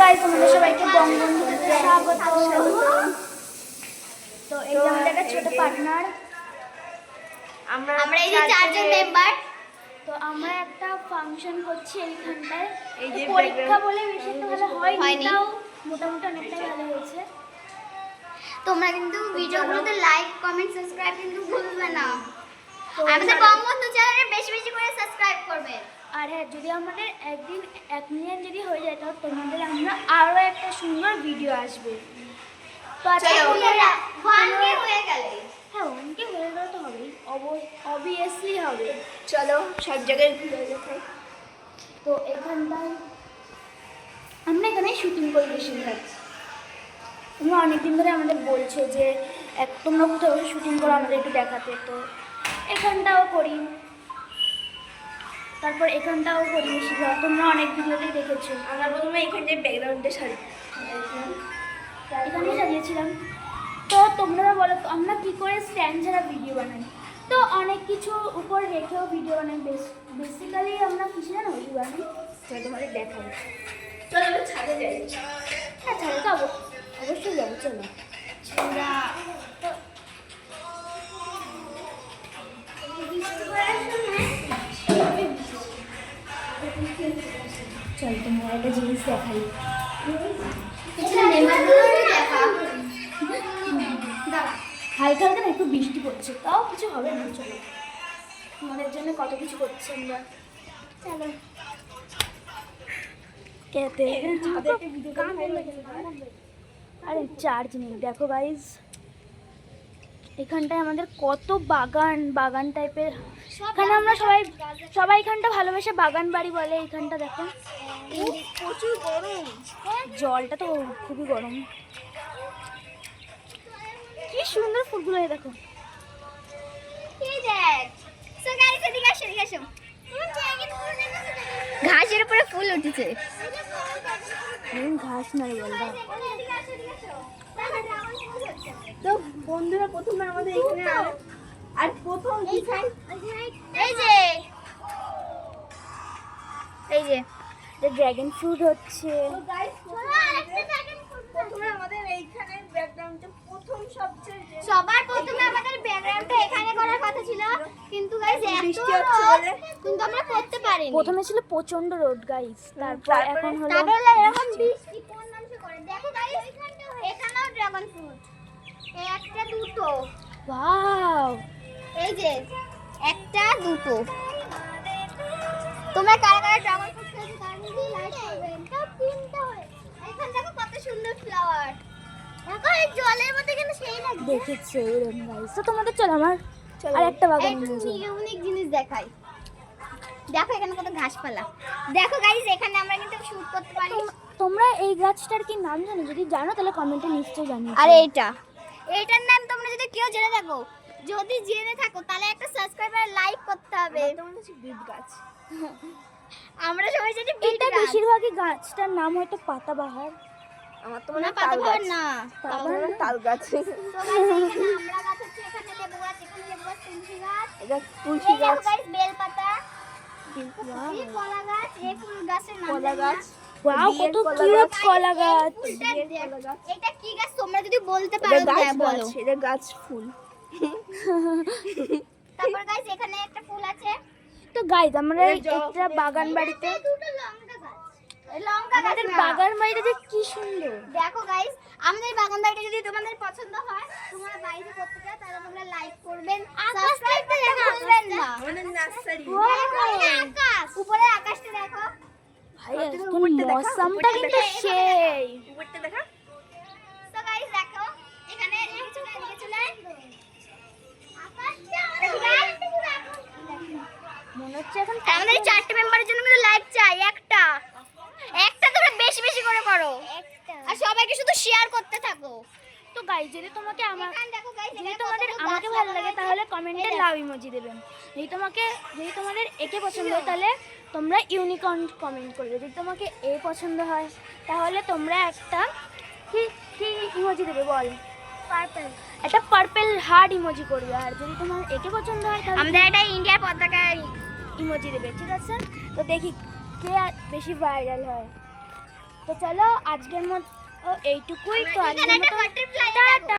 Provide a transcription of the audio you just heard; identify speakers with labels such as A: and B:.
A: Guys, তোমাদের সবাইকে বঙ্গবন্ধুতে স্বাগত। তো এই যে আমাদের একটা ছোট পার্টনার,
B: আমরা এই যে চারজন মেম্বার।
A: তো আমরা একটা ফাংশন করছি এইখানটায়। এই যে পরীক্ষা বলে বেশি একটা ভালো হয়নি, তাও মোটামুটি অনেকটাই ভালো হয়েছে।
B: তোমরা কিন্তু ভিডিওগুলোতে লাইক কমেন্ট সাবস্ক্রাইব কিন্তু ভুলবে না। আমাদের বঙ্গবন্ধু চ্যানেলে বেশি বেশি করে সাবস্ক্রাইব করবে।
A: আর হ্যাঁ, যদি আমাদের একদিন 1 মিলিয়ন যদি হয়ে যায়, তাহলে তোমাদের আমরা আরও একটা সুন্দর ভিডিও আসবে। তো আজকে
B: হয়ে গেলে
A: হ্যাঁ, অনেকে হয়ে গেলে তো হবেই, অবভিয়াসলি হবে।
B: চলো সব জায়গায় ঘুরে দেখাই।
A: তো এখানটায় আমরা এখানে শুটিং করি বেশিরভাগ। তোমরা অনেকদিন ধরে আমাদের বলছো যে তোমরা কোথাও শুটিং করো, আমাদের একটু দেখাতে। তো এখানটাও করি, তারপর এখানটাও করি বেশিরভাগ। তোমরা অনেক ভিডিওতেই দেখেছো।
B: আমরা প্রথমে এখানে ব্যাকগ্রাউন্ডে
A: এখানেই সাজিয়েছিলাম। তো তোমরা বলো তো আমরা কী করে স্ট্যান্ড ছাড়া ভিডিও বানাই। তো অনেক কিছু উপর রেখেও ভিডিও বানাই। বেসিক্যালি আমরা কিছু জানো কি বানাই,
B: তোমাদের দেখাবো। চলো ছাদে যাই।
A: হ্যাঁ, ছাড়ে যাবো, অবশ্যই যাবো। চলো চল, তোমার একটা জিনিস দেখাই। হালকা হালকা না একটু বৃষ্টি পড়ছে, তাও কিছু হবে না। চলো, তোমাদের জন্য কত কিছু করছি আমরা। চলো আরে চার্জ নেই। দেখো গাইজ, এখানটায় আমাদের কত বাগান টাইপের। এখানে আমরা সবাই এখানটা ভালোবেসে বাগান বাড়ি বলে। এইখানটা দেখো
B: প্রচুর গরম,
A: জলটা তো খুবই গরম। কি সুন্দর ফুলগুলো, দেখো।
B: ঘাসের উপরে ফুল উঠেছে।
A: ঘাস নাই বলবা।
B: তো বন্ধুরা, প্রথমে আমাদের এখানে আর প্রথম এই যে
A: ড্রাগন ফ্রুট হচ্ছে।
B: প্রথমে আমাদের এইখানে ব্যাকগ্রাউন্ডটা সবার প্রথমে আমাদের ব্যাকগ্রাউন্ডটা এখানে করার কথা ছিল, কিন্তু গাইস বৃষ্টি হচ্ছে বলে কিন্তু আমরা করতে পারিনি।
A: প্রথমে ছিল প্রচন্ড রোদ গাইস, তারপর এখন হলো
B: এরকম বৃষ্টি। কোন মানুষ করে দেখো গাইস, এখানেও ড্রাগন ফ্রুট, এই একটা দুটো।
A: ওয়াও,
B: এই যে একটা দুটো। তোমরা কারা কারা ড্রাগন ফ্রুট খেয়েছো তার মধ্যে লাইক করবেন। সব তিনটা হয়। এখানে দেখো কত সুন্দর ফ্লাওয়ার। দেখো এই জলের মধ্যে কিন্তু সেই লাগছে।
A: দেখেছো এরকম গাইস। তো তোমাদের চলো আমার আর একটা বাগান নিয়ে যাই।
B: ইউনিক জিনিস দেখাই। দেখো এখানে কত ঘাসপালা। দেখো গাইস, এখানে আমরা কিন্তু শুট করতে পারি।
A: তোমরা এই গাছটার কি নাম জানো? যদি জানো তাহলে কমেন্টে নিশ্চয়ই জানিও।
B: আরে এইটার নাম তোমরা যদি কেউ জেনে থাকো তাহলে একটা সাবস্ক্রাইব আর লাইক করতে হবে।
A: তোমাদের বিট গাছ।
B: আমরা সবাই জানি
A: এটা বেশিরভাগই গাছটার নাম হয়তো পাতাবাহার।
B: আমার তো মনে হয় পাতাবাহার না, তাল গাছ। তো গাইস, এখানে আমরা গাছ আছে, এখানে লেবু গাছ, এখানে লেবু গাছ, তুলসী গাছ,
A: এটা তুলসী গাছ,
B: গাইস বেল পাতা, এই কলা গাছ, এই ফুল গাছের নাম
A: কলা গাছ।
B: ওয়াও,
A: কত কিউট কলা গাছ।
B: এটা কি গাছ তোমরা যদি বলতে পারো তাহলে বলো।
A: এটা গাছ ফুল।
B: তারপর গাইস এখানে একটা ফুল আছে।
A: তো গাইস, আমরা একটা বাগান বাড়িতে,
B: দুটো লঙ্কা গাছ। এই লঙ্কা
A: আমাদের বাগান বাড়িটা যে কি সুন্দর।
B: দেখো গাইস, আমাদের বাগান বাড়িটা যদি তোমাদের পছন্দ হয়, তোমরা বাড়িতে করতে চাও, তাহলে তোমরা লাইক করবেন, সাবস্ক্রাইব করতে ভুলবেন না। আমাদের নার্সারি, আকাশ, উপরে আকাশটা দেখো
A: ভাই, আজকে মৌসমটা কিন্তু সেই।
B: উপরটা দেখো। তো গাইস দেখো, এখানে এদিকে চলে আকাশটা
A: মনে হচ্ছে এখন
B: আমাদের এই 4টে মেম্বারের জন্য কিন্তু লাইক চাই। একটা তোমরা বেশি বেশি করে করো, আর সবাইকে শুধু শেয়ার করতে থাকো।
A: তো গাইস, যদি তোমাকে
B: দেখো গাইস,
A: যদি তোমাদের আমাকে ভালো লাগে তাহলে কমেন্টে লাভ ইমোজি দেবেন। যদি তোমাদের একে পছন্দ হয় তাহলে তোমরা ইউনিকর্ন কমেন্ট করবে। যদি তোমাকে এ পছন্দ হয় তাহলে তোমরা একটা কি ইমোজি দেবে বল? পার্পল, একটা পার্পল হার্ট ইমোজি করবে। আর যদি তোমার একে পছন্দ হয় তাহলে
B: আমাদের এটা ইন্ডিয়ার পতাকা
A: ইমোজি দেবে। ঠিক আছে, তো দেখি কে বেশি ভাইরাল হয়। তো চলো আজকের মতো এইটুকুই। তো আজকের
B: এখানে একটা
A: মতো
B: butterfly
A: টাটা।